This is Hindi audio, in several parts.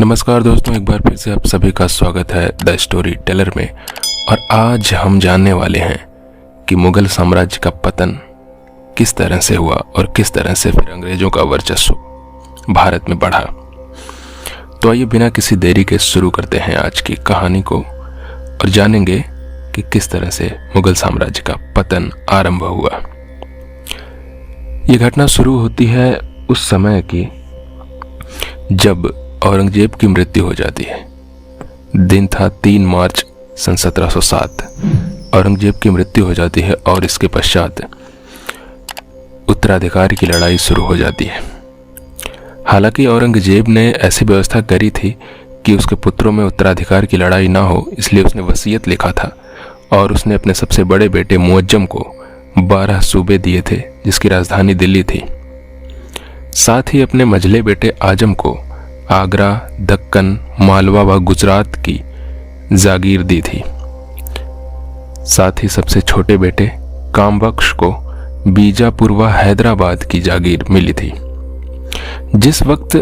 नमस्कार दोस्तों, एक बार फिर से आप सभी का स्वागत है द स्टोरी टेलर में। और आज हम जानने वाले हैं कि मुगल साम्राज्य का पतन किस तरह से हुआ और किस तरह से फिर अंग्रेजों का वर्चस्व भारत में बढ़ा। तो आइए बिना किसी देरी के शुरू करते हैं आज की कहानी को और जानेंगे कि किस तरह से मुगल साम्राज्य का पतन आरंभ हुआ। ये घटना शुरू होती है उस समय की जब औरंगजेब की मृत्यु हो जाती है। दिन था 3 मार्च सन 1707। औरंगजेब की मृत्यु हो जाती है और इसके पश्चात उत्तराधिकार की लड़ाई शुरू हो जाती है। हालांकि औरंगजेब ने ऐसी व्यवस्था करी थी कि उसके पुत्रों में उत्तराधिकार की लड़ाई ना हो, इसलिए उसने वसीयत लिखा था और उसने अपने सबसे बड़े बेटे मुअज्जम को 12 सूबे दिए थे, जिसकी राजधानी दिल्ली थी। साथ ही अपने मझले बेटे आजम को आगरा, दक्कन, मालवा व गुजरात की जागीर दी थी। साथ ही सबसे छोटे बेटे कामबख्श को बीजापुर व हैदराबाद की जागीर मिली थी। जिस वक्त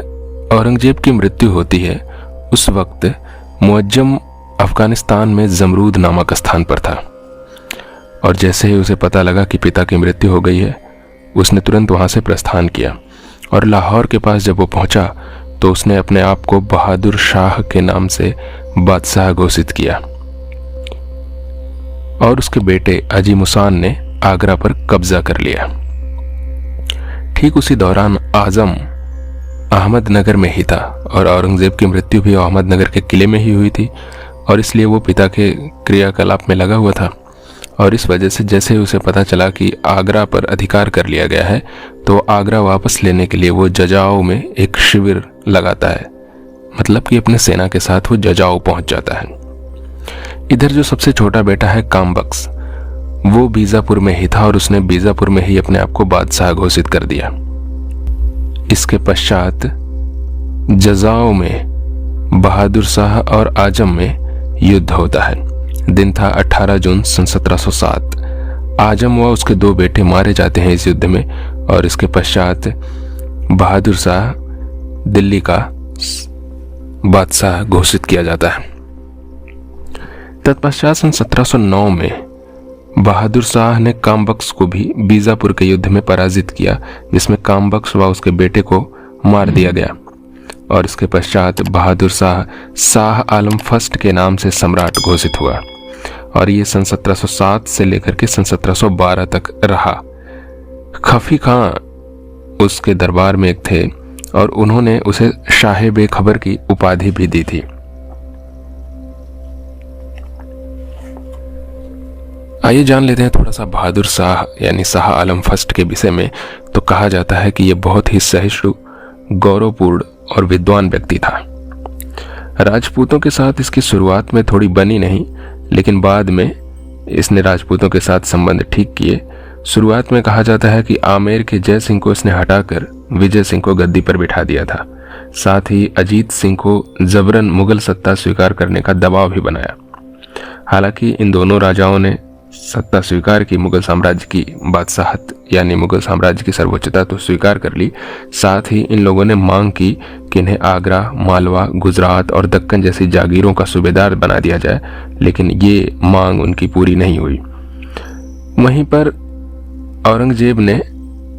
औरंगजेब की मृत्यु होती है उस वक्त मुअज्जम अफगानिस्तान में जमरूद नामक स्थान पर था और जैसे ही उसे पता लगा कि पिता की मृत्यु हो गई है, उसने तुरंत वहां से प्रस्थान किया और लाहौर के पास जब वो पहुंचा तो उसने अपने आप को बहादुर शाह के नाम से बादशाह घोषित किया और उसके बेटे अजीमुसान ने आगरा पर कब्जा कर लिया। ठीक उसी दौरान आजम अहमदनगर में ही था और औरंगजेब की मृत्यु भी अहमदनगर के किले में ही हुई थी और इसलिए वो पिता के क्रियाकलाप में लगा हुआ था। और इस वजह से जैसे उसे पता चला कि आगरा पर अधिकार कर लिया गया है तो आगरा वापस लेने के लिए वो जजाओ में एक शिविर लगाता है, मतलब कि अपने सेना के साथ वो जजाओ पहुंच जाता है। इधर जो सबसे छोटा बेटा है कामबख्श, वो बीजापुर में ही था और उसने बीजापुर में ही अपने आप को बादशाह घोषित कर दिया। इसके पश्चात जजाओ में बहादुर शाह और आजम में युद्ध होता है। दिन था 18 जून सन 1707। आजम व उसके 2 बेटे मारे जाते हैं इस युद्ध में और इसके पश्चात बहादुर शाह दिल्ली का बादशाह घोषित किया जाता है। तत्पश्चात सन 1709 में बहादुर शाह ने कामबख्श को भी बीजापुर के युद्ध में पराजित किया, जिसमें कामबख्श व उसके बेटे को मार दिया गया और इसके पश्चात बहादुर शाह शाह आलम फर्स्ट के नाम से सम्राट घोषित हुआ और ये सन 1707 से लेकर के सन 1712 तक रहा। खफी खां उसके दरबार में एक थे और उन्होंने उसे शाह बेखबर की उपाधि भी दी थी। आइए जान लेते हैं थोड़ा सा बहादुर शाह यानी शाह आलम फर्स्ट के विषय में। तो कहा जाता है कि यह बहुत ही सहिष्णु, गौरवपूर्ण और विद्वान व्यक्ति था। राजपूतों के साथ इसकी शुरुआत में थोड़ी बनी नहीं, लेकिन बाद में इसने राजपूतों के साथ संबंध ठीक किए। शुरुआत में कहा जाता है कि आमेर के जय सिंह को इसने हटाकर विजय सिंह को गद्दी पर बिठा दिया था। साथ ही अजीत सिंह को जबरन मुगल सत्ता स्वीकार करने का दबाव भी बनाया। हालांकि इन दोनों राजाओं ने सत्ता स्वीकार की, मुगल साम्राज्य की बादशाहत यानी मुगल साम्राज्य की सर्वोच्चता तो स्वीकार कर ली। साथ ही इन लोगों ने मांग की कि इन्हें आगरा, मालवा, गुजरात और दक्कन जैसी जागीरों का सूबेदार बना दिया जाए, लेकिन ये मांग उनकी पूरी नहीं हुई। वहीं पर औरंगजेब ने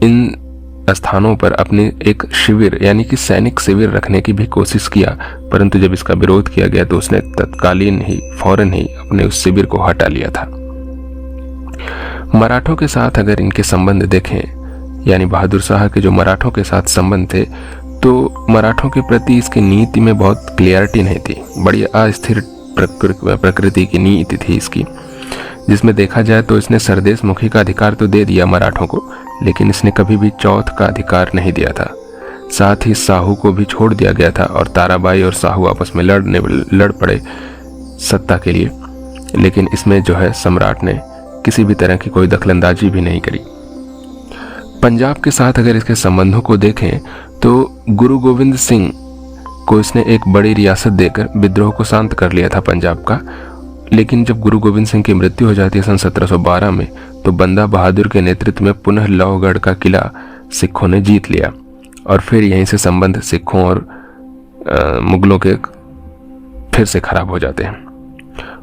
इन स्थानों पर अपनी एक शिविर यानी कि सैनिक शिविर रखने की भी कोशिश किया, परंतु जब इसका विरोध किया गया तो उसने तत्कालीन ही फौरन ही अपने उस शिविर को हटा लिया था। मराठों के साथ अगर इनके संबंध देखें, यानी बहादुर शाह के जो मराठों के साथ संबंध थे, तो मराठों के प्रति इसकी नीति में बहुत क्लियरिटी नहीं थी। बड़ी अस्थिर प्रकृति की नीति थी इसकी, जिसमें देखा जाए तो इसने सरदेश मुखी का अधिकार तो दे दिया मराठों को, लेकिन इसने कभी भी चौथ का अधिकार नहीं दिया था। साथ ही साहू को भी छोड़ दिया गया था और ताराबाई और साहू आपस में लड़ पड़े सत्ता के लिए, लेकिन इसमें जो है सम्राट ने किसी भी तरह की कोई दखलंदाजी भी नहीं करी। पंजाब के साथ अगर इसके संबंधों को देखें तो गुरु गोविंद सिंह को इसने एक बड़ी रियासत देकर विद्रोह को शांत कर लिया था पंजाब का, लेकिन जब गुरु गोविंद सिंह की मृत्यु हो जाती है सन 1712 में तो बंदा बहादुर के नेतृत्व में पुनः लौहगढ़ का किला सिखों ने जीत लिया और फिर यहीं से संबंध सिखों और मुगलों के फिर से खराब हो जाते हैं।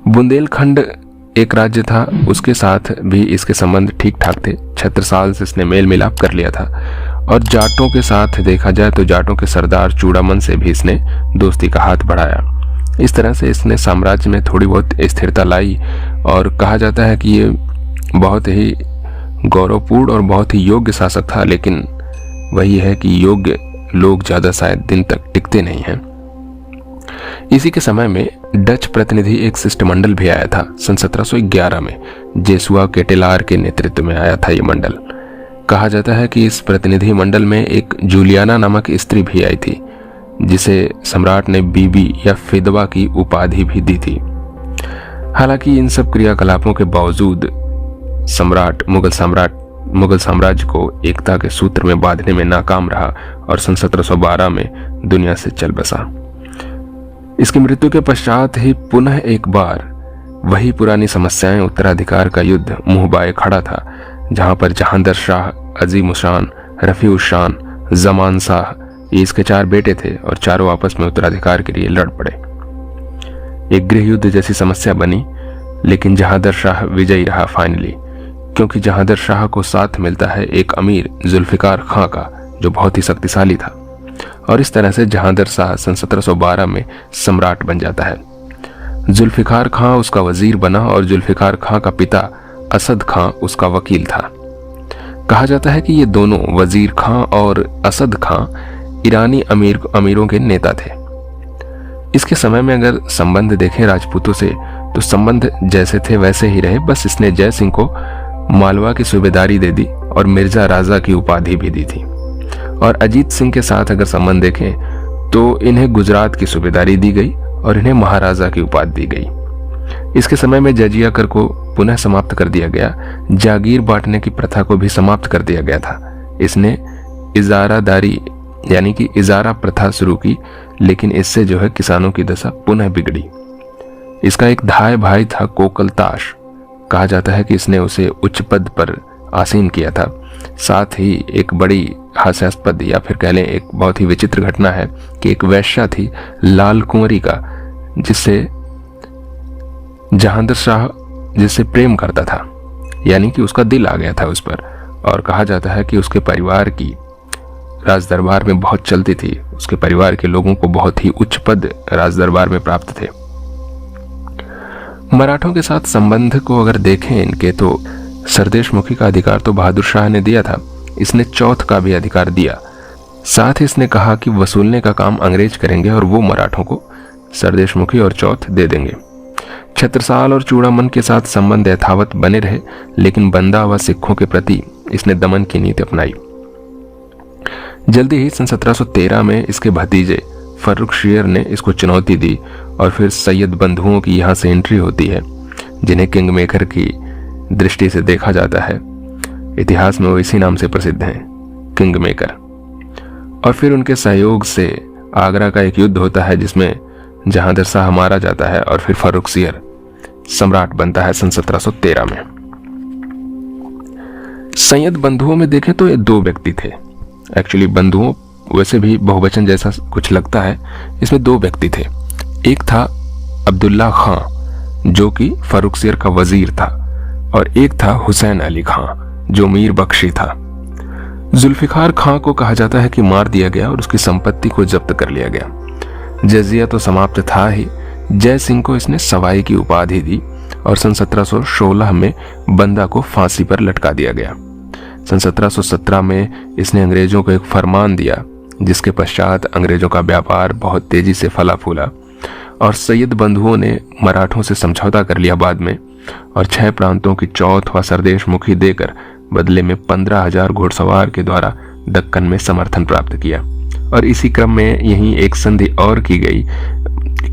बुंदेलखंड एक राज्य था, उसके साथ भी इसके संबंध ठीक ठाक थे। छत्रसाल से इसने मेल मिलाप कर लिया था। और जाटों के साथ देखा जाए तो जाटों के सरदार चूड़ामन से भी इसने दोस्ती का हाथ बढ़ाया। इस तरह से इसने साम्राज्य में थोड़ी बहुत स्थिरता लाई और कहा जाता है कि ये बहुत ही गौरवपूर्ण और बहुत ही योग्य शासक था। लेकिन वही है कि योग्य लोग ज़्यादा शायद दिन तक टिकते नहीं हैं। इसी के समय में डच प्रतिनिधि एक शिष्टमंडल भी आया था। सन 1711 में जेसुआ केटेलार के नेतृत्व में आया था ये मंडल। कहा जाता है कि इस प्रतिनिधि मंडल में एक जूलियाना नामक स्त्री भी आई थी, जिसे सम्राट ने बीबी या फिदवा की उपाधि भी दी थी। हालांकि इन सब क्रियाकलापों के बावजूद मुगल साम्राज्य को एकता के सूत्र में बांधने में नाकाम रहा और सन 1712 में दुनिया से चल बसा। इसकी मृत्यु के पश्चात ही पुनः एक बार वही पुरानी समस्याएं, उत्तराधिकार का युद्ध मुंह बाए खड़ा था, जहां पर जहांदर शाह, अजीम शान, रफी शान, जमान शाह, ये इसके 4 बेटे थे और चारों आपस में उत्तराधिकार के लिए लड़ पड़े। एक गृह युद्ध जैसी समस्या बनी, लेकिन जहांदर शाह विजयी रहा फाइनली, क्योंकि जहांदर शाह को साथ मिलता है एक अमीर जुल्फिकार खां का, जो बहुत ही शक्तिशाली था। और इस तरह से जहांदर शाह सन 1712 में सम्राट बन जाता है। जुल्फिकार खां उसका वजीर बना और जुल्फिकार खां का पिता असद खां उसका वकील था। कहा जाता है कि ये दोनों, वजीर खां और असद खां, ईरानी अमीरों के नेता थे। इसके समय में अगर संबंध देखें राजपूतों से, तो संबंध जैसे थे वैसे ही रहे। बस इसने जय सिंह को मालवा की सूबेदारी दे दी और मिर्जा राजा की उपाधि भी दी थी। और अजीत सिंह के साथ अगर संबंध देखें तो इन्हें गुजरात की सूबेदारी दी गई और इन्हें महाराजा की उपाधि दी गई। इसके समय में जजिया कर को पुनः समाप्त कर दिया गया। जागीर बांटने की प्रथा को भी समाप्त कर दिया गया था। इसने इजारादारी यानी कि इजारा प्रथा शुरू की, लेकिन इससे जो है किसानों की दशा पुनः बिगड़ी। इसका एक धाय भाई था कोकल ताश। कहा जाता है कि इसने उसे उच्च पद पर आसीन किया था। साथ ही एक बड़ी हास्यास्पद या फिर कह लें एक बहुत ही विचित्र घटना है कि एक वैश्या थी लाल कुंवरी का, जिससे जहांदर शाह जिससे प्रेम करता था, यानी कि उसका दिल आ गया था उस पर। और कहा जाता है कि उसके परिवार की राज दरबार में बहुत चलती थी। उसके परिवार के लोगों को बहुत ही उच्च पद राज दरबार में प्राप्त थे। मराठों के साथ संबंध को अगर देखें इनके, तो सरदेशमुखी का अधिकार तो बहादुर शाह ने दिया था, इसने चौथ का भी अधिकार दिया। साथ ही इसने कहा कि वसूलने का काम अंग्रेज करेंगे और वो मराठों को सरदेशमुखी और चौथ दे देंगे। छत्रसाल और चूड़ामन के साथ संबंध यथावत बने रहे, लेकिन बंदा व सिखों के प्रति इसने दमन की नीति अपनाई। जल्दी ही सन 1713 में इसके भतीजे फर्रुखशियर ने इसको चुनौती दी और फिर सैयद बंधुओं की यहाँ से एंट्री होती है, जिन्हें किंग मेकर की दृष्टि से देखा जाता है। इतिहास में वो इसी नाम से प्रसिद्ध हैं, किंग मेकर। और फिर उनके सहयोग से आगरा का एक युद्ध होता है, जिसमें जहांदर शाह मारा जाता है और फिर फर्रुखशियर सम्राट बनता है सन 1713 में। सैयद बंधुओं में देखें तो ये 2 व्यक्ति थे। एक्चुअली बंधुओं वैसे भी बहुवचन जैसा कुछ लगता है, इसमें 2 व्यक्ति थे। एक था अब्दुल्ला खां, जो कि फर्रुखशियर का वजीर था, और एक था हुसैन अली खां, जो मीर बख्शी था। जुल्फिकार खां को कहा जाता है कि मार दिया गया और उसकी संपत्ति को जब्त कर लिया गया। जजिया तो समाप्त था ही। जय सिंह को इसने सवाई की उपाधि दी और सन 1716 में बंदा को फांसी पर लटका दिया गया। सन 1717 में इसने अंग्रेजों को एक फरमान दिया, जिसके पश्चात अंग्रेजों का व्यापार बहुत तेजी से फला फूला और सैयद बंधुओं ने मराठों से समझौता कर लिया बाद में, और 6 प्रांतों की चौथ व सरदेशमुखी देकर बदले में 15,000 घुड़सवार के द्वारा दक्कन में समर्थन प्राप्त किया। और इसी क्रम में यहीं एक संधि और की गई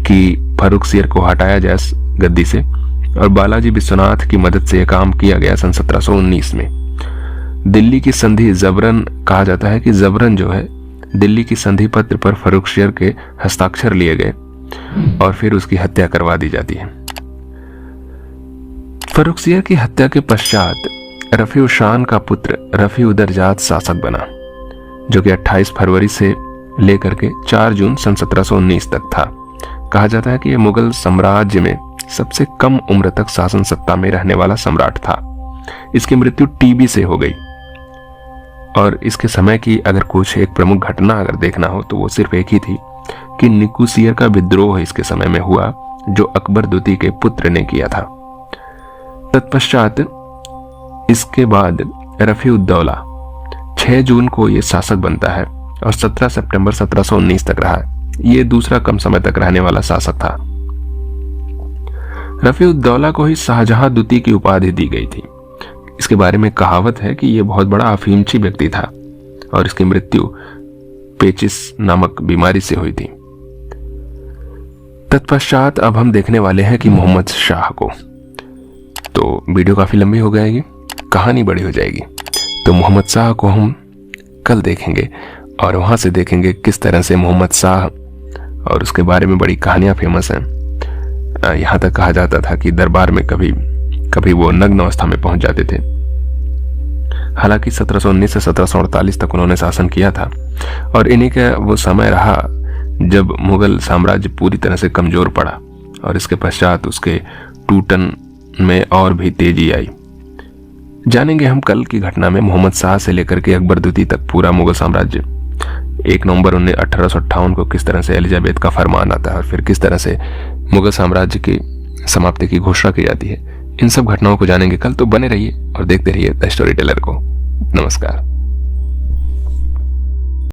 कि फर्रुखशियर को हटाया जाए गद्दी से, और बालाजी विश्वनाथ की मदद से यह काम किया गया सन 1719 में। दिल्ली की संधि जबरन, कहा जाता है कि जबरन जो है दिल्ली की संधि पत्र पर फर्रुखशियर के हस्ताक्षर लिए गए और फिर उसकी हत्या करवा दी जाती है। फर्रुखशियर की हत्या के पश्चात रफी शान का पुत्र रफी उदरजात शासक बना, जो कि 28 फरवरी से लेकर के 4 जून सन 1719 तक था। कहा जाता है कि यह मुगल साम्राज्य में सबसे कम उम्र तक शासन सत्ता में रहने वाला सम्राट था। इसकी मृत्यु टीबी से हो गई। और इसके समय की अगर कुछ एक प्रमुख घटना अगर देखना हो तो वो सिर्फ एक ही थी कि निकुसियर का विद्रोह इसके समय में हुआ, जो अकबर द्वितीय के पुत्र ने किया था। तत्पश्चात इसके बाद रफीउद्दौला 6 जून को ये शासक बनता है और 17 सितंबर 1719 तक रहा। ये दूसरा कम समय तक रहने वाला शासक था। रफीउद्दौला को ही शाहजहां द्वितीय की उपाधि दी गई थी। इसके बारे में कहावत है कि यह बहुत बड़ा अफीमची व्यक्ति था और इसकी मृत्यु पेचिस नामक बीमारी से हुई थी। तत्पश्चात अब हम देखने वाले हैं कि मोहम्मद शाह को। तो वीडियो काफी लंबी हो जाएगी, कहानी बड़ी हो जाएगी, तो मोहम्मद शाह को हम कल देखेंगे और वहां से देखेंगे किस तरह से मोहम्मद शाह और उसके बारे में बड़ी कहानियां फेमस हैं। यहां तक कहा जाता था कि दरबार में कभी कभी वो नग्न अवस्था में पहुंच जाते थे। हालांकि 1719 से 1748 तक उन्होंने शासन किया था और इन्हीं का वो समय रहा जब मुगल साम्राज्य पूरी तरह से कमजोर पड़ा और इसके पश्चात उसके टूटन में और भी तेजी आई। जानेंगे हम कल की घटना में मोहम्मद शाह से लेकर के अकबर द्वितीय तक पूरा मुगल साम्राज्य 1 नवंबर 1858 को किस तरह से एलिजाबेथ का फरमान आता है और फिर किस तरह से मुगल साम्राज्य की समाप्ति की घोषणा की जाती है। इन सब घटनाओं को जानेंगे कल, तो बने रहिए और देखते रहिए द स्टोरी टेलर को। नमस्कार।